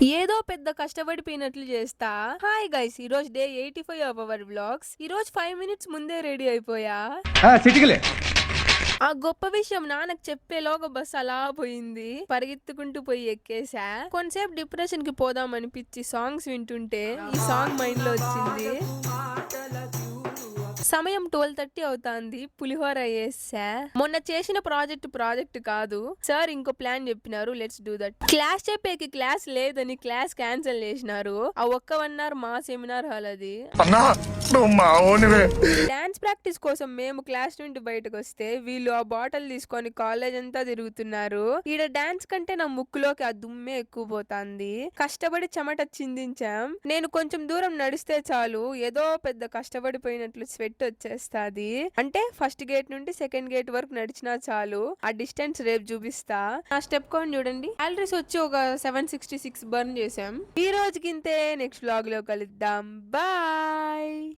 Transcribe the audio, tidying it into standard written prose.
ఏదో పెద్ద కష్టపడిపోయినట్లు చేస్తా. హాయ్ గైస్, ఈ రోజు డే 85 ఆఫ్ అవర్ వ్లాగ్స్. ఈ రోజు 5 మినిట్స్ ముందే రెడీ అయిపోయా. చిటికలే. ఆ గొప్ప విషయం నాన్నకు చెప్పేలోగా బస్ అలా పోయింది. పరిగెత్తుకుంటూ పోయి ఎక్కేసా. కొంతసేపు డిప్రెషన్ కి పోదాం అనిపించి సాంగ్స్ వింటుంటే ఈ సాంగ్ మైండ్ లో వచ్చింది. సమయం 12:30 అవుతాంది. పులిహోర వేసా. మొన్న చేసిన ప్రాజెక్ట్ కాదు సార్, ఇంకో ప్లాన్ చెప్పినారు, లెట్స్ డూ దట్. క్లాస్ చెప్పేకి క్లాస్ లేదని క్లాస్ క్యాన్సిల్ చేసినారు. ఆ ఒక్క 1 hour మా సెమినార్ హాల్ అది. డాన్స్ ప్రాక్టీస్ కోసం మేము క్లాస్ నుండి బయటకు వస్తే వీళ్ళు ఆ బాటిల్ తీసుకొని కాలేజ్ అంతా తిరుగుతున్నారు. ఈడ డాన్స్ కంటే నా ముక్కులోకి ఆ దుమ్మే ఎక్కువ పోతాంది. కష్టపడి చెమట చిందించాం. నేను కొంచెం దూరం నడిస్తే చాలు ఏదో పెద్ద కష్టపడిపోయినట్లు స్వెట్ వచ్చేస్తాది. అంటే ఫస్ట్ గేట్ నుండి సెకండ్ గేట్ వరకు నడిచినా చాలు. ఆ డిస్టెన్స్ రేపు చూపిస్తా. నా స్టెప్ కౌంట్ చూడండి. క్యాలరీస్ వచ్చి ఒక 766 బర్న్ చేసాం. ఈ రోజుకి ఇంతే. నెక్స్ట్ వ్లాగ్ లో కలుద్దాం. బాయ్.